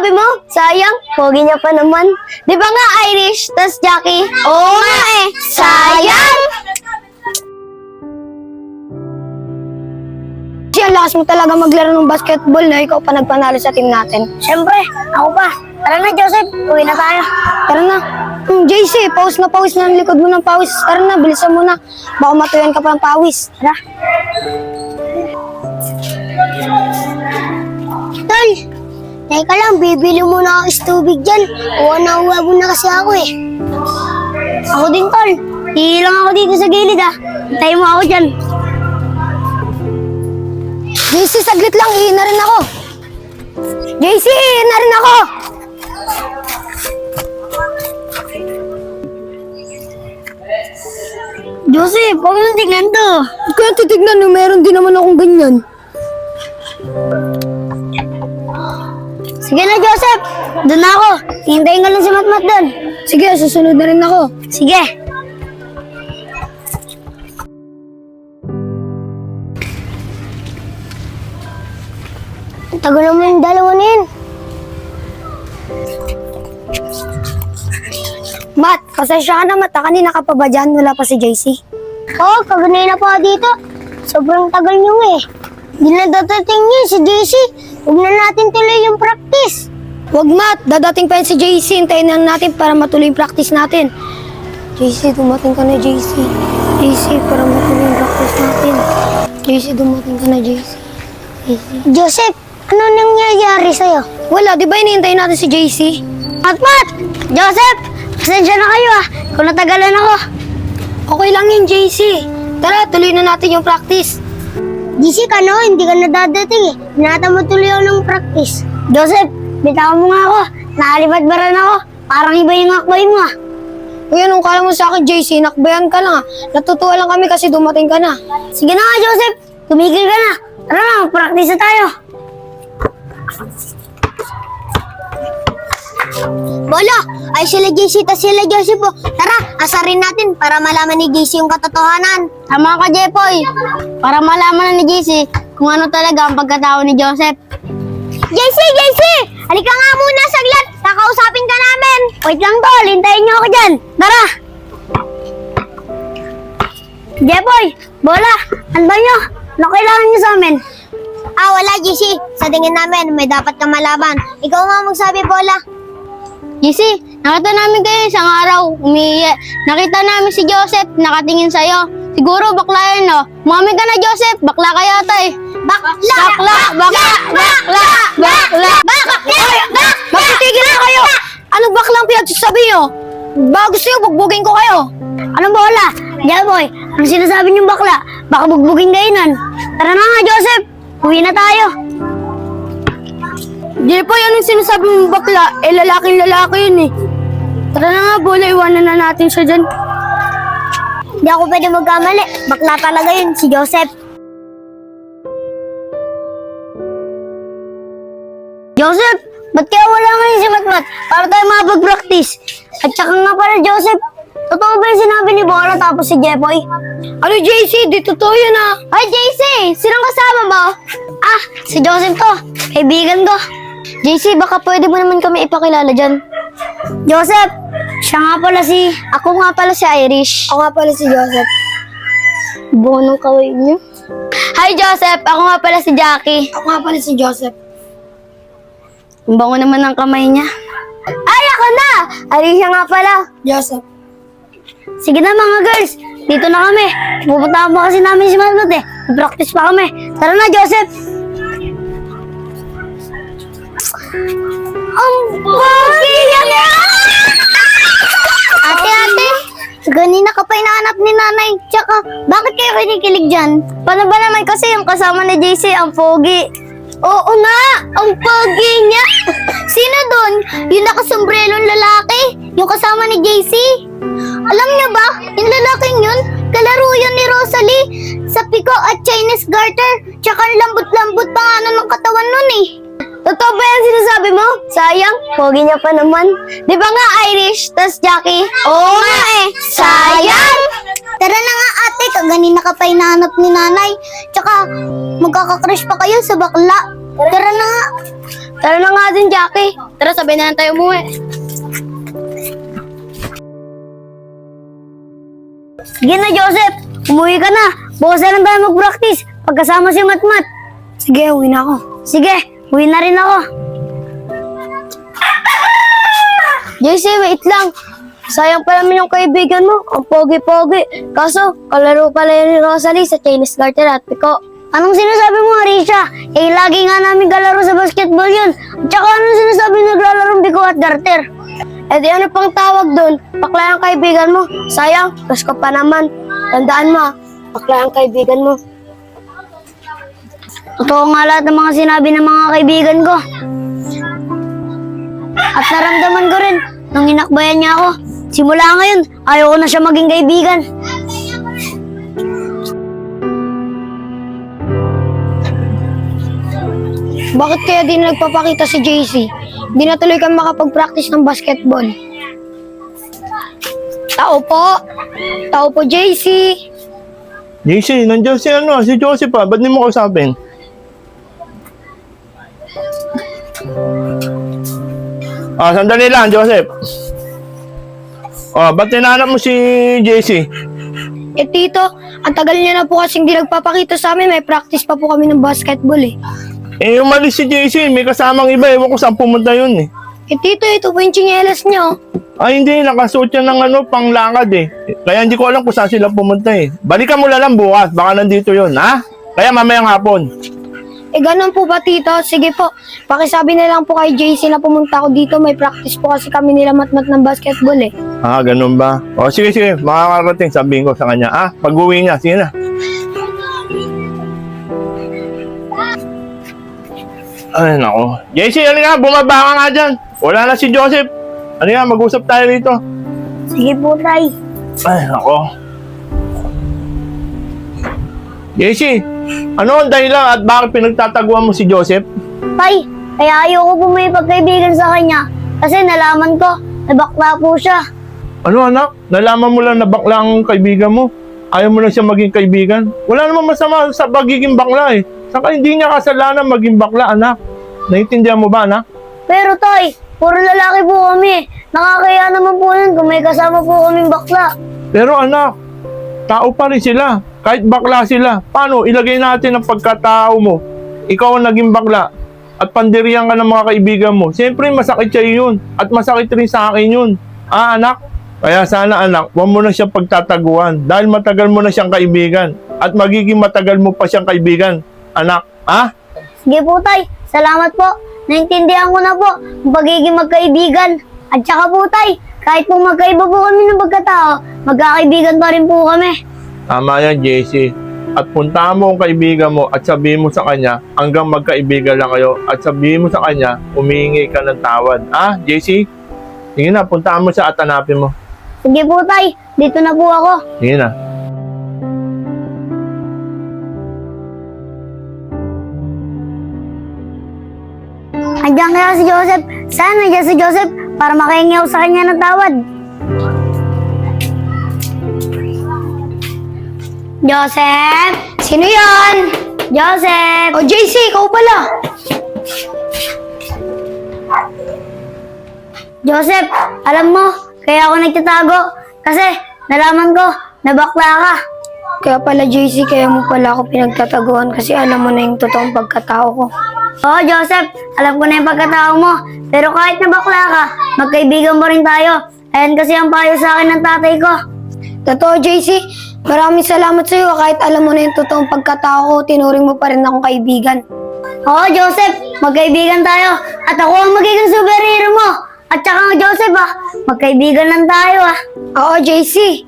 sinasabi mo? Sayang, pogi niya pa naman. Di ba nga Irish, tas Jackie? Oo nga eh, sayang! Siya, lakas mo talaga maglaro ng basketball na ikaw pa nagpanalo sa team natin. Siyempre, ako pa. Tara na, Joseph. Uwi na tayo. Tara na. JC, pawis na ang likod mo ng pawis. Tara na, bilisan mo na. Baka matuyan ka pa ng pawis. Tara. Tol, teka lang, bibili muna ako tubig dyan. Uwa mo na kasi ako eh. Ako din, Tol. Hihilang ako dito sa gilid ah. Hintayin mo ako dyan. JC, saglit lang, iina rin ako. JC, iina rin ako. Joseph, huwag lang tignan to. Kaya titignan no, meron din naman akong ganyan. Sige na, Joseph. Doon na ako. Hintayin ka lang si Matmat doon. Sige, susunod na rin ako. Sige. Tagal naman yung dalawa na yun. Mat, pasensya ka na, Mat. Kanina ka pa ba dyan? Wala pa si JC. Oo, kaganina pa dito. Sobrang tagal nyo eh. Hindi na dadating niya si JC. Huwag na natin tuloy yung practice. Huwag, Mat. Dadating pa yun si JC. Hintayin na natin para matuloy yung practice natin. JC, dumating ka na, JC. JC, para matuloy yung practice natin. JC, dumating ka na, JC. Joseph, ano nangyayari sa'yo? Wala, di ba inihintayin natin si JC? Matmat! Joseph! Pasensya na kayo ah. Kung natagalan ako. Okay lang yun, JC. Tara, tuloy na natin yung practice. JC ka no, hindi ka nadadating eh. Hinata mo tuloy ako ng practice. Joseph, bitawan mo nga ako. Nakalibad-baran ako. Parang iba yung akbay mo ah. Uy, anong kala mo sa akin, JC? Nakbayan ka lang ah. Natutuwa lang kami kasi dumating ka na. Sige na nga, Joseph. Tumigil ka na. Tara na, practice na tayo. Bolo, ay sila JC tas sila Joseph po. Tara, asarin natin para malaman ni JC yung katotohanan. Tama ka, Jepoy. Para malaman na ni JC kung ano talaga ang pagkatao ni Joseph. JC! Halika nga muna saglit. Kakausapin ka namin. Wait lang, Tol. Hintayin niyo ako dyan. Tara. Jepoy, Bola, ano ba niyo? Ano kailangan niyo sa amin? Wala, JC. Sa tingin namin, may dapat kang malaban. Ikaw nga magsabi, Bola. JC, nakita namin kayo isang araw, umiiyak. Nakita namin si Joseph, nakatingin sa'yo. Siguro bakla yan, no? Mami ka na, Joseph. Bakla ka yata eh. Bakla! Magtitigil na kayo! Anong baklang pinagsasabi nyo? Ba gusto nyo, bugbugin ko kayo. Anong bola? Jeboy, ang sinasabi nyo bakla, baka bugbugin kayo nun. Tara na nga, Joseph. Uwi na tayo. Jepoy, anong sinasabi mong bakla? Lalaking-lalaki yun eh. Tara na nga, Bola, iwanan na natin siya dyan. Hindi ako pwede magkamali. Bakla talaga yun, si Joseph. Joseph, ba't kaya wala ngayon si Matmat? Para tayo makapag-practice. At saka nga pala, Joseph, totoo ba yung sinabi ni Bola tapos si Jepoy? Ano, JC? Di totoo yun ah. Ay, JC! Sinong kasama mo? Si Joseph to. Kaibigan ko. JC, baka pwede mo naman kami ipakilala dyan. Joseph, ako nga pala si Irish. Ako nga pala si Joseph. Bonong kaway niyo. Hi, Joseph. Ako nga pala si Jackie. Ako nga pala si Joseph. Ang bango naman ng kamay niya. Ay, ako na! Alicia nga pala. Joseph. Sige na mga girls, dito na kami. Pupuntahan mo kasi namin si Matmat eh. Practice pa kami. Tara na, Joseph. Ang pogi niya! Ate, ganina ka pa inaanap ni nanay. Tsaka, bakit kayo kinikilig dyan? Paano ba naman kasi yung kasama ni JC ang pogi? Oo nga, ang pogi niya. Sino dun? Yung nakasombrelong lalaki? Yung kasama ni JC? Alam niyo ba, yung lalaking yun, kalaro yun ni Rosalie sa piko at Chinese garter. Tsaka ang lambot-lambot pa nga ng katawan nun eh. Totoo ba yan sinasabi mo? Sayang, pogi niya pa naman. Di ba nga Irish, tas Jackie? Oo nga eh, sayang! Tara na nga ate, kaganina ka pa inahanap ni nanay. Tsaka, magkakakrush pa kayo sa bakla. Tara na nga. Tara na nga din, Jackie. Tara, sabay na lang tayo umuwi. Sige na, Joseph. Umuwi ka na. Bukas na lang tayo mag-practice pagkasama si Matmat. Sige, uwi na ako. Sige, uwi na rin ako. JC, wait lang. Sayang pa naman yung kaibigan mo. Ang pogi-pogi. Kaso, kalaro pala yun ni Rosalie sa Chinese Garter at Pico. Anong sinasabi mo, Arisha? Eh, lagi nga namin kalaro sa basketball yun. At saka anong sinasabi naglalaro Pico at Garter? Eh di ano pang tawag doon? Bakla yung kaibigan mo. Sayang, crush ko pa naman. Tandaan mo, bakla yung kaibigan mo. Totoo nga lahat ng mga sinabi ng mga kaibigan ko. At naramdaman ko rin nung inakbayan niya ako. Simula ngayon, ayaw ko na siya maging kaibigan. Bakit kaya di na nagpapakita si JC? Di na tuloy kami makapag-practice ng basketball. Tao po! Tao po, JC! JC, nandiyan si Joseph pa. Ba't di mo kausapin? Sandali lang, Joseph. Ba't tinanap mo si JC? Eh tito, ang tagal niya na po kasing di nagpapakita sa amin. May practice pa po kami ng basketball eh. Umalis si JC. May kasamang iba. Ewan ko saan pumunta yun eh. Eh tito, ito po yung tsinelas niyo. Hindi. Nakasuot siya ng panglakad eh. Kaya hindi ko alam kung saan sila pumunta eh. Balikan mo lang bukas. Baka nandito yun, ha? Kaya mamayang hapon. Eh ganun po ba tito? Sige po, pakisabi na lang po kay JC na pumunta ako dito. May practice po kasi kami nila Matmat ng basketball eh. Ganun ba? Sige. Makakarating. Sabihin ko sa kanya. Pag-uwi niya. Sige na. Ay, nako. JC, ano nga? Bumaba ka nga dyan. Wala na si Joseph. Ano nga? Mag-usap tayo rito. Sige po, Tay. Ay, nako. JC, ano ang dahilan at bakit pinagtataguan mo si Joseph? Tay, kaya ayoko po may pagkaibigan sa kanya. Kasi nalaman ko, nabakla po siya. Ano anak? Nalaman mo lang na bakla ang kaibigan mo? Ayaw mo lang siya maging kaibigan? Wala namang masama sa pagiging bakla eh. Saka hindi niya kasalanan maging bakla, anak. Naiintindihan mo ba, anak? Pero Tay, puro lalaki po kami. Nakakaya naman po nun kung may kasama po kaming bakla. Pero anak, tao pa rin sila. Kahit bakla sila. Paano? Ilagay natin ang pagkatao mo. Ikaw ang naging bakla. At pandiriyan ka ng mga kaibigan mo. Siyempre, masakit siya yun. At masakit rin sa akin yun. Anak? Kaya sana anak, huwag mo na siyang pagtataguan. Dahil matagal mo na siyang kaibigan. At magiging matagal mo pa siyang kaibigan. Anak, Sige po, Tay. Salamat po. Naintindihan ko na po ang pagiging magkaibigan. At saka po, Tay, kahit po magkaiba po kami ng pagkatao, magkakaibigan pa rin po kami. Tama yan, JC. At puntahan mo ang kaibigan mo at sabihin mo sa kanya hanggang magkaibigan lang kayo. At sabihin mo sa kanya, humihingi ka ng tawad. JC? Sige na, puntahan mo siya at hanapin mo. Sige po, Tay. Dito na po ako. Sige na. Andiyan kaya si Joseph. Saan nandiyan si Joseph para makahingi ako sa kanya ng tawad? Joseph? Sino yan? Joseph? O JC, ikaw pala. Joseph, alam mo, kaya ako nagtatago. Kasi nalaman ko na bakla ka. Kaya pala JC, kaya mo pala ako pinagtataguan kasi alam mo na yung totoong pagkatao ko. Oo, Joseph, alam ko na yung pagkatao mo. Pero kahit na bakla ka, magkaibigan mo rin tayo. Ayan kasi ang payo sa akin ng tatay ko. Totoo, JC. Maraming salamat sa iyo. Kahit alam mo na yung totoong pagkatao ko, tinuring mo pa rin akong kaibigan. Oo, Joseph, magkaibigan tayo. At ako ang magiging superhero mo. At saka Joseph magkaibigan lang tayo Oo, JC.